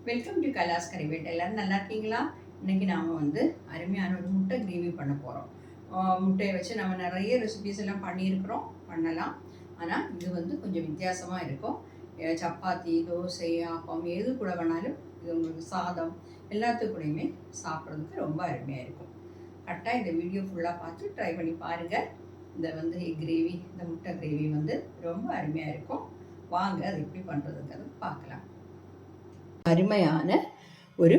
Welcome to Kailash கறிவேட். எல்லோரும் நல்லா இருக்கீங்களா? இன்றைக்கி நாம் வந்து அருமையான ஒரு முட்டை கிரேவி பண்ண போகிறோம். முட்டையை வச்சு நம்ம நிறைய ரெசிபீஸ் எல்லாம் பண்ணலாம். ஆனால் இது வந்து கொஞ்சம் வித்தியாசமாக இருக்கும். சப்பாத்தி, தோசை, ஆப்பம் எது கூட வேணாலும் இது உங்களுக்கு சாதம் எல்லாத்துக்கூடையுமே சாப்பிட்றதுக்கு ரொம்ப அருமையாக இருக்கும். கரெக்டாக இந்த வீடியோ ஃபுல்லாக பார்த்து ட்ரை பண்ணி பாருங்கள். இந்த வந்து எக் கிரேவி, இந்த முட்டை கிரேவி வந்து ரொம்ப அருமையாக இருக்கும். வாங்க அது எப்படி பண்ணுறதுங்கிறது பார்க்கலாம். அருமையான ஒரு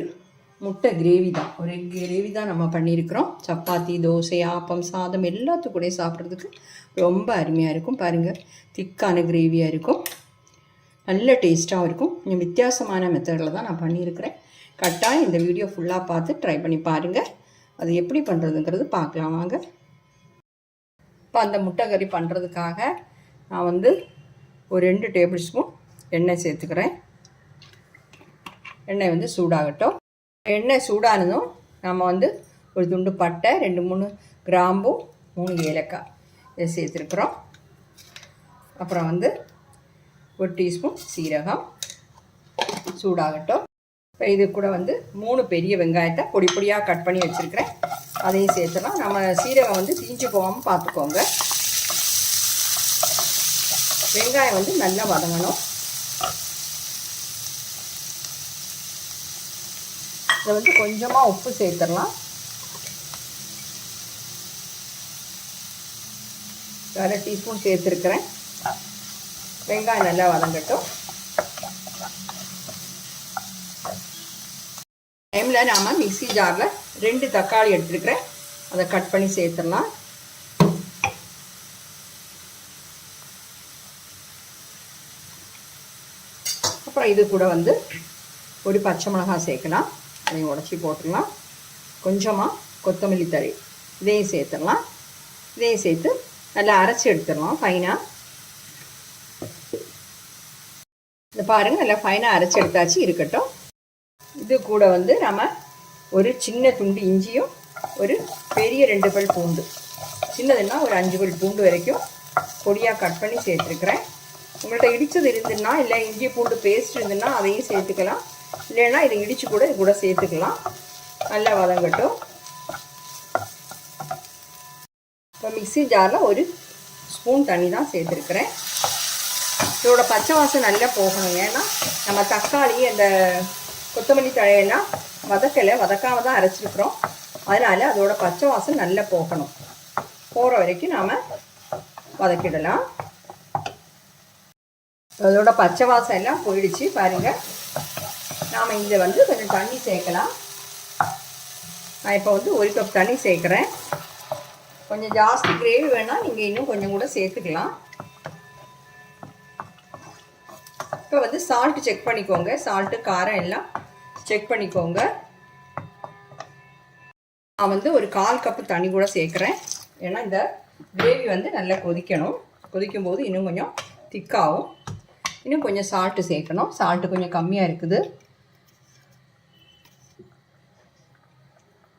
முட்டை கிரேவி தான், ஒரு கிரேவி தான் நம்ம பண்ணியிருக்கிறோம். சப்பாத்தி, தோசை, ஆப்பம், சாதம் எல்லாத்துக்கூடயும் சாப்பிட்றதுக்கு ரொம்ப அருமையாக இருக்கும். பாருங்கள், திக்கான கிரேவியாக இருக்கும், நல்ல டேஸ்ட்டாகவும் இருக்கும். கொஞ்சம் வித்தியாசமான மெத்தடில் தான் நான் பண்ணியிருக்கிறேன். கரெக்டாக இந்த வீடியோ ஃபுல்லாக பார்த்து ட்ரை பண்ணி பாருங்கள். அது எப்படி பண்ணுறதுங்கிறது பார்க்கலாம் வாங்க. இப்போ அந்த முட்டை கறி பண்ணுறதுக்காக நான் வந்து ஒரு 2 டேபிள் ஸ்பூன் எண்ணெய் சேர்த்துக்கிறேன். எண்ணெய் வந்து சூடாகட்டும். எண்ணெய் சூடானதும் நம்ம வந்து ஒரு துண்டு பட்டை, 2-3 கிராம்பு, 3 ஏலக்காய் இதை சேர்த்துருக்குறோம். அப்புறம் வந்து ஒரு டீஸ்பூன் சீரகம் சூடாகட்டும். இப்போ இது கூட வந்து 3 பெரிய வெங்காயத்தை பொடி பொடியாக கட் பண்ணி வச்சுருக்கிறேன், அதையும் சேர்த்துலாம். நம்ம சீரகம் வந்து தீஞ்சு போகாமல் பார்த்துக்கோங்க. வெங்காயம் வந்து நல்லா வதங்கணும். இதை வந்து கொஞ்சமாக உப்பு சேர்த்துடலாம். 1/2 டீஸ்பூன் சேர்த்துருக்கிறேன். வெங்காயம் நல்லா வதங்கட்டும். டைமில் நாம் மிக்ஸி ஜாரில் 2 தக்காளி எடுத்துருக்கிறேன், அதை கட் பண்ணி சேர்த்துடலாம். அப்புறம் இது கூட வந்து ஒரு பச்சை மிளகாய் சேர்க்கலாம், அதையும் உடச்சி போட்டுடலாம். கொஞ்சமாக கொத்தமல்லி தழை இதையும் சேர்த்துடலாம். இதையும் சேர்த்து நல்லா அரைச்சி எடுத்துடலாம் ஃபைனாக. இதை பாருங்கள், நல்லா ஃபைனாக அரைச்சி எடுத்தாச்சு, இருக்கட்டும். இது கூட வந்து நம்ம ஒரு சின்ன துண்டு இஞ்சியும் ஒரு பெரிய 2 பல் பூண்டு, சின்னதுன்னா ஒரு 5 பல் பூண்டு வரைக்கும் பொடியாக கட் பண்ணி சேர்த்துருக்குறேன். உங்கள்கிட்ட இடித்தது இருந்துன்னா, இல்லை இஞ்சி பூண்டு பேஸ்ட் இருந்துன்னா அதையும் சேர்த்துக்கலாம். இல்லைன்னா இதை இடித்து கூட இது கூட சேர்த்துக்கலாம். நல்லா வதங்கட்டும். இப்போ மிக்ஸி ஜாரில் ஒரு ஸ்பூன் தண்ணி தான் சேர்த்துருக்குறேன். இதோட பச்சை வாசம் நல்லா போகணும். ஏன்னா நம்ம தக்காளி அந்த கொத்தமல்லி தழையெல்லாம் வதக்காமல் தான் அரைச்சிருக்கிறோம். அதனால் அதோட பச்சை வாசம் நல்லா போகணும். போகிற வரைக்கும் நாம் வதக்கிடலாம். அதோட பச்சை வாசம் எல்லாம் போயிடுச்சு பாருங்கள். நாம் இதை வந்து கொஞ்சம் தண்ணி சேர்க்கலாம். நான் இப்போ வந்து 1 கப் தண்ணி சேர்க்குறேன். கொஞ்சம் ஜாஸ்தி கிரேவி வேணால் நீங்கள் இன்னும் கொஞ்சம் கூட சேர்த்துக்கலாம். இப்போ வந்து சால்ட்டு செக் பண்ணிக்கோங்க, சால்ட்டு காரம் எல்லாம் செக் பண்ணிக்கோங்க. நான் வந்து ஒரு 1/4 கப்பு தண்ணி கூட சேர்க்குறேன். ஏன்னா இந்த கிரேவி வந்து நல்லா கொதிக்கணும். கொதிக்கும் போது இன்னும் கொஞ்சம் திக்காகும். இன்னும் கொஞ்சம் சால்ட்டு சேர்க்கணும். சால்ட்டு கொஞ்சம் கம்மியாக இருக்குது,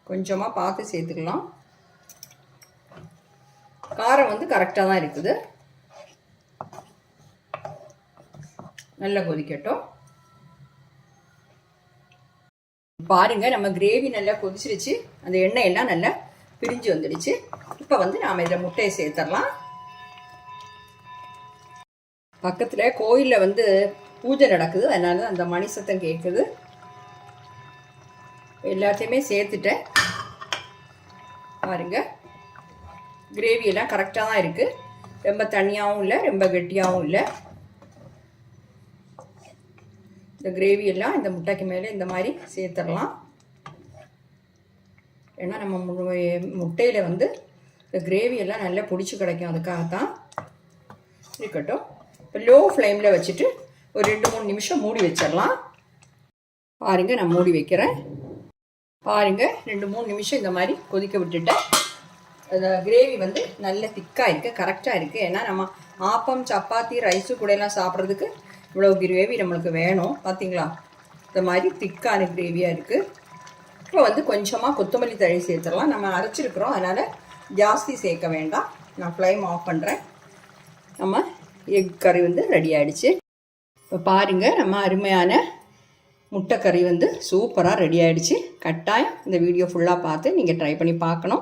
கொஞ்சமாக பார்த்து சேர்த்துக்கலாம். காரம் வந்து கரெக்டாக தான் இருக்குது. நல்லா கொதிக்கட்டும். பாருங்கள், நம்ம கிரேவி நல்லா கொதிச்சிருச்சு. அந்த எண்ணெய் எல்லாம் நல்லா பிரிஞ்சு வந்துடுச்சு. இப்போ வந்து நாம் இதில் முட்டையை சேர்த்துடலாம். பக்கத்தில் கோயிலில் வந்து பூஜை நடக்குது, அதனால அந்த மணி சத்தம் கேட்குது. எல்லாத்தையுமே சேர்த்துட்டேன். பாருங்கள், கிரேவியெல்லாம் கரெக்டாக தான் இருக்குது. ரொம்ப தண்ணியாகவும் இல்லை, ரொம்ப கெட்டியாகவும் இல்லை. இந்த கிரேவியெல்லாம் இந்த முட்டைக்கு மேலே இந்த மாதிரி சேர்த்துடலாம். ஏன்னா நம்ம முட்டையில் வந்து இந்த கிரேவியெல்லாம் நல்லா பிடிச்சி கிடைக்கும், அதுக்காகத்தான். இருக்கட்டும். இப்போ லோ ஃப்ளேமில் வச்சுட்டு ஒரு 2-3 நிமிஷம் மூடி வச்சிடலாம். பாருங்கள், நான் மூடி வைக்கிறேன். பாருங்கள், 2-3 நிமிஷம் இந்த மாதிரி கொதிக்க விட்டுட்டேன். அந்த கிரேவி வந்து நல்ல திக்காக இருக்குது, கரெக்டாக இருக்குது. ஏன்னா நம்ம ஆப்பம், சப்பாத்தி, ரைஸு கூடலாம் சாப்பிட்றதுக்கு இவ்வளோ கிரேவி நம்மளுக்கு வேணும். பார்த்திங்களா, இந்த மாதிரி திக்கான கிரேவியாக இருக்குது. இப்போ வந்து கொஞ்சமாக கொத்தமல்லி தழை சேர்த்துடலாம். நம்ம அரைச்சிருக்கிறோம், அதனால் ஜாஸ்தி சேர்க்க வேண்டாம். நான் ஃப்ளேம் ஆஃப் பண்ணுறேன். நம்ம எக் கறி வந்து ரெடி ஆகிடுச்சு. இப்போ பாருங்கள், நம்ம அருமையான முட்டைக்கறி வந்து சூப்பராக ரெடி ஆகிடுச்சு. கட்டாயம் இந்த வீடியோ ஃபுல்லாக பார்த்து நீங்கள் ட்ரை பண்ணி பார்க்கணும்.